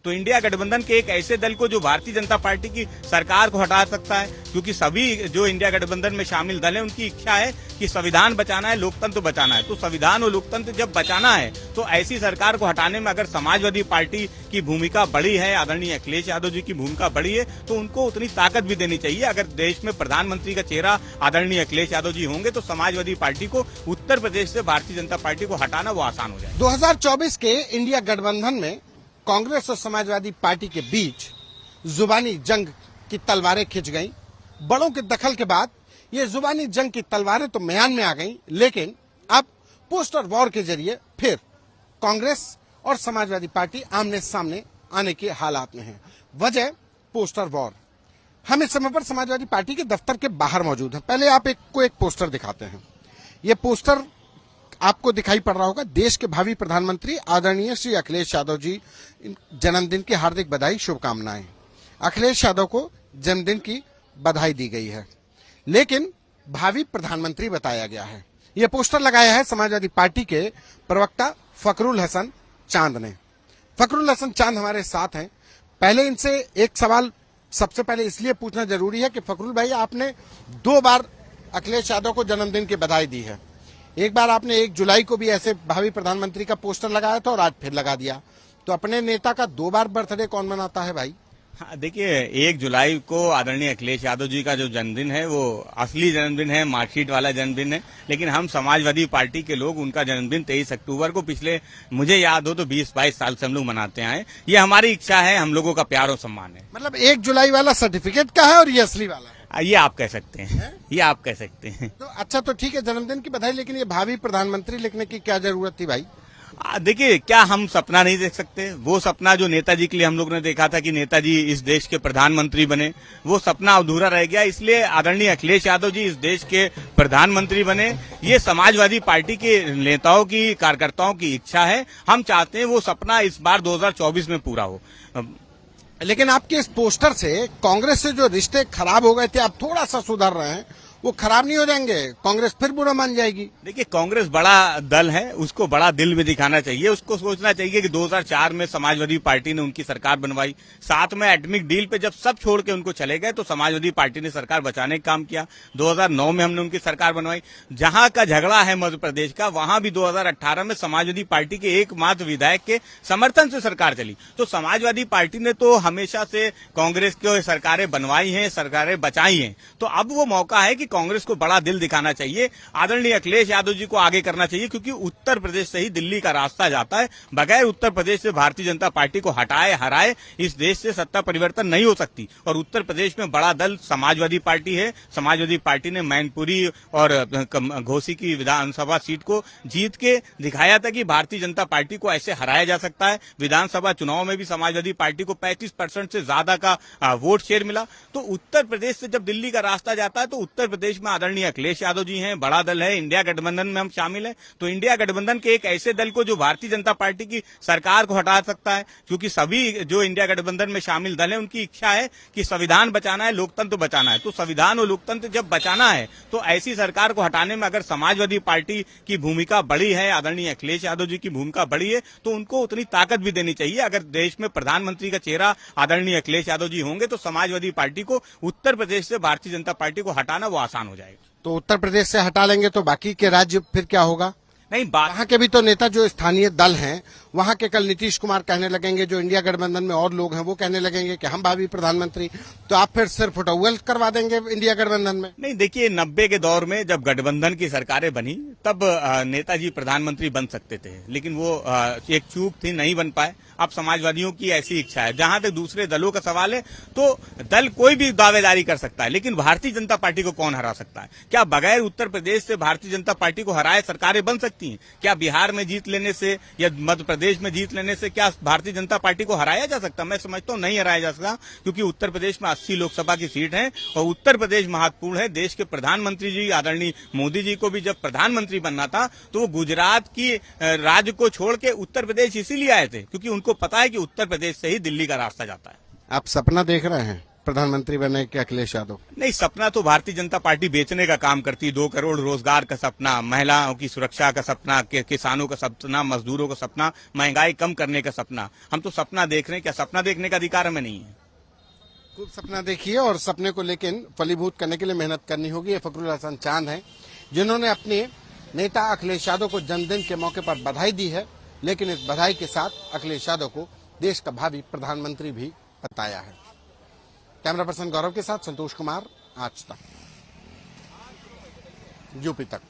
तो इंडिया गठबंधन के एक ऐसे दल को जो भारतीय जनता पार्टी की सरकार को हटा सकता है, क्योंकि सभी जो इंडिया गठबंधन में शामिल दल है उनकी इच्छा है कि संविधान बचाना है, लोकतंत्र बचाना है। तो संविधान और लोकतंत्र जब बचाना है तो ऐसी सरकार को हटाने में अगर समाजवादी पार्टी की भूमिका बड़ी है, आदरणीय अखिलेश यादव जी की भूमिका बड़ी है, तो उनको उतनी ताकत भी देनी चाहिए। अगर देश में प्रधानमंत्री का चेहरा आदरणीय अखिलेश यादव जी होंगे तो समाजवादी पार्टी को उत्तर प्रदेश से भारतीय जनता पार्टी को हटाना वो आसान हो जाए। 2024 के इंडिया गठबंधन में कांग्रेस और समाजवादी पार्टी के बीच जुबानी जंग की तलवारें खिंच गईं। बड़ों के दखल के बाद ये जुबानी जंग की तलवारें तो म्यान में आ गईं, लेकिन अब पोस्टर वॉर के जरिए फिर कांग्रेस और समाजवादी पार्टी आमने सामने आने के हालात में है। वजह पोस्टर वॉर। हम इस समय पर समाजवादी पार्टी के दफ्तर के बाहर मौजूद हैं। पहले आप एक पोस्टर दिखाते हैं। ये पोस्टर आपको दिखाई पड़ रहा होगा। देश के भावी प्रधानमंत्री आदरणीय श्री अखिलेश यादव जी जन्मदिन की हार्दिक बधाई, शुभकामनाएं। अखिलेश यादव को जन्मदिन की बधाई दी गई है, लेकिन भावी प्रधानमंत्री बताया गया है। यह पोस्टर लगाया है समाजवादी पार्टी के प्रवक्ता फखरुल हसन चांद ने। फखरुल हसन चांद हमारे साथ हैं। पहले इनसे एक सवाल सबसे पहले इसलिए पूछना जरूरी है कि फखरुल भाई, आपने 2 बार अखिलेश यादव को जन्मदिन की बधाई दी है। एक बार आपने 1 जुलाई को भी ऐसे भावी प्रधानमंत्री का पोस्टर लगाया था और आज फिर लगा दिया। तो अपने नेता का 2 बार बर्थडे कौन मनाता है भाई? हाँ, देखिए 1 जुलाई को आदरणीय अखिलेश यादव जी का जो जन्मदिन है वो असली जन्मदिन है, मार्कशीट वाला जन्मदिन है। लेकिन हम समाजवादी पार्टी के लोग उनका जन्मदिन 23 अक्टूबर को पिछले मुझे याद हो तो 20-22 साल से हम लोग मनाते आए। ये हमारी इच्छा है, हम लोगों का प्यार और सम्मान है। मतलब 1 जुलाई वाला सर्टिफिकेट का है और ये असली वाला है? ये आप कह सकते हैं, ये आप कह सकते हैं। तो अच्छा, तो ठीक है, जन्मदिन की बधाई, लेकिन ये भावी प्रधानमंत्री लिखने की क्या जरूरत थी भाई? देखिए, क्या हम सपना नहीं देख सकते? वो सपना जो नेताजी के लिए हम लोग ने देखा था कि नेताजी इस देश के प्रधानमंत्री बने, वो सपना अधूरा रह गया। इसलिए आदरणीय अखिलेश यादव जी इस देश के प्रधानमंत्री बने। ये समाजवादी पार्टी के नेताओं की, कार्यकर्ताओं की इच्छा है। हम चाहते हैं वो सपना इस बार 2024 में पूरा हो। लेकिन आपके इस पोस्टर से कांग्रेस से जो रिश्ते खराब हो गए थे, आप थोड़ा सा सुधर रहे हैं, वो खराब नहीं हो जाएंगे? कांग्रेस फिर बुरा मान जाएगी? देखिए, कांग्रेस बड़ा दल है, उसको बड़ा दिल में दिखाना चाहिए। उसको सोचना चाहिए कि 2004 में समाजवादी पार्टी ने उनकी सरकार बनवाई, साथ में एटॉमिक डील पे जब सब छोड़ के उनको चले गए तो समाजवादी पार्टी ने सरकार बचाने का काम किया। 2009 में हमने उनकी सरकार बनवाई। जहां का झगड़ा है मध्य प्रदेश का, वहां भी 2018 में समाजवादी पार्टी के एकमात्र विधायक के समर्थन से सरकार चली। तो समाजवादी पार्टी ने तो हमेशा से कांग्रेस की सरकारें बनवाई हैं, सरकारें बचाई हैं। तो अब वो मौका है कि कांग्रेस को बड़ा दिल दिखाना चाहिए, आदरणीय अखिलेश यादव जी को आगे करना चाहिए, क्योंकि उत्तर प्रदेश से ही दिल्ली का रास्ता जाता है। बगैर उत्तर प्रदेश से भारतीय जनता पार्टी को हटाए हराए इस देश से सत्ता परिवर्तन नहीं हो सकती। और उत्तर प्रदेश में बड़ा दल समाजवादी पार्टी है। समाजवादी पार्टी ने मैनपुरी और घोसी की विधानसभा सीट को जीत के दिखाया था कि भारतीय जनता पार्टी को ऐसे हराया जा सकता है। विधानसभा चुनाव में भी समाजवादी पार्टी को 35% से ज्यादा का वोट शेयर मिला। तो उत्तर प्रदेश से जब दिल्ली का रास्ता जाता है तो उत्तर प्रदेश में आदरणीय अखिलेश यादव जी हैं, बड़ा दल है, इंडिया गठबंधन में हम शामिल हैं। तो इंडिया गठबंधन के एक ऐसे दल को जो भारतीय जनता पार्टी की सरकार को हटा सकता है, क्योंकि सभी जो इंडिया गठबंधन में शामिल दल है उनकी इच्छा है कि संविधान बचाना है, लोकतंत्र बचाना है। तो संविधान और लोकतंत्र जब बचाना है तो ऐसी सरकार को हटाने में अगर समाजवादी पार्टी की भूमिका बड़ी है, आदरणीय अखिलेश यादव जी की भूमिका बड़ी है, तो उनको उतनी ताकत भी देनी चाहिए। अगर देश में प्रधानमंत्री का चेहरा आदरणीय अखिलेश यादव जी होंगे तो समाजवादी पार्टी को उत्तर प्रदेश से भारतीय जनता पार्टी को हटाना वो आसान हो जाएगा। तो उत्तर प्रदेश से हटा लेंगे तो बाकी के राज्य फिर क्या होगा? नहीं, वहां के भी तो नेता जो स्थानीय दल हैं, वहां के कल नीतीश कुमार कहने लगेंगे, जो इंडिया गठबंधन में और लोग हैं वो कहने लगेंगे कि हम भावी प्रधानमंत्री। तो आप फिर सिर्फ उटौवल करवा देंगे इंडिया गठबंधन में? नहीं, देखिए 90 के दौर में जब गठबंधन की सरकारें बनी तब नेताजी प्रधानमंत्री बन सकते थे, लेकिन वो एक चूक थी, नहीं बन पाए। अब समाजवादियों की ऐसी इच्छा है। जहां तक दूसरे दलों का सवाल है तो दल कोई भी दावेदारी कर सकता है, लेकिन भारतीय जनता पार्टी को कौन हरा सकता है? क्या बगैर उत्तर प्रदेश से भारतीय जनता पार्टी को हराए सरकारें बन सकती हैं? क्या बिहार में जीत लेने से या मध्य प्रदेश में जीत लेने से क्या भारतीय जनता पार्टी को हराया जा सकता? मैं समझता हूं नहीं हराया जा सकता, क्योंकि उत्तर प्रदेश में 80 लोकसभा की सीट है और उत्तर प्रदेश महत्वपूर्ण है। देश के प्रधानमंत्री जी आदरणीय मोदी जी को भी जब प्रधानमंत्री बनना था तो वो गुजरात की राज्य को छोड़ के उत्तर प्रदेश इसीलिए आए थे, क्योंकि उनको पता है कि उत्तर प्रदेश से ही दिल्ली का रास्ता जाता है। आप सपना देख रहे हैं? प्रधानमंत्री बने कि अखिलेश यादव? नहीं, सपना तो भारतीय जनता पार्टी बेचने का काम करती है। 2 करोड़ रोजगार का सपना, महिलाओं की सुरक्षा का सपना, किसानों का सपना, मजदूरों का सपना, महंगाई कम करने का सपना। हम तो सपना देख रहे हैं। क्या सपना देखने का अधिकार हमें नहीं है? खूब सपना देखिए और सपने को लेकिन फलीभूत करने के लिए मेहनत करनी होगी। ये फकरुल हसन चांद हैं जिन्होंने अपने नेता अखिलेश यादव को जन्मदिन के मौके पर बधाई दी है, लेकिन इस बधाई के साथ अखिलेश यादव को देश का भावी प्रधानमंत्री भी बताया है। कैमरा पर्सन गौरव के साथ संतोष कुमार, आज तक, यूपी तक।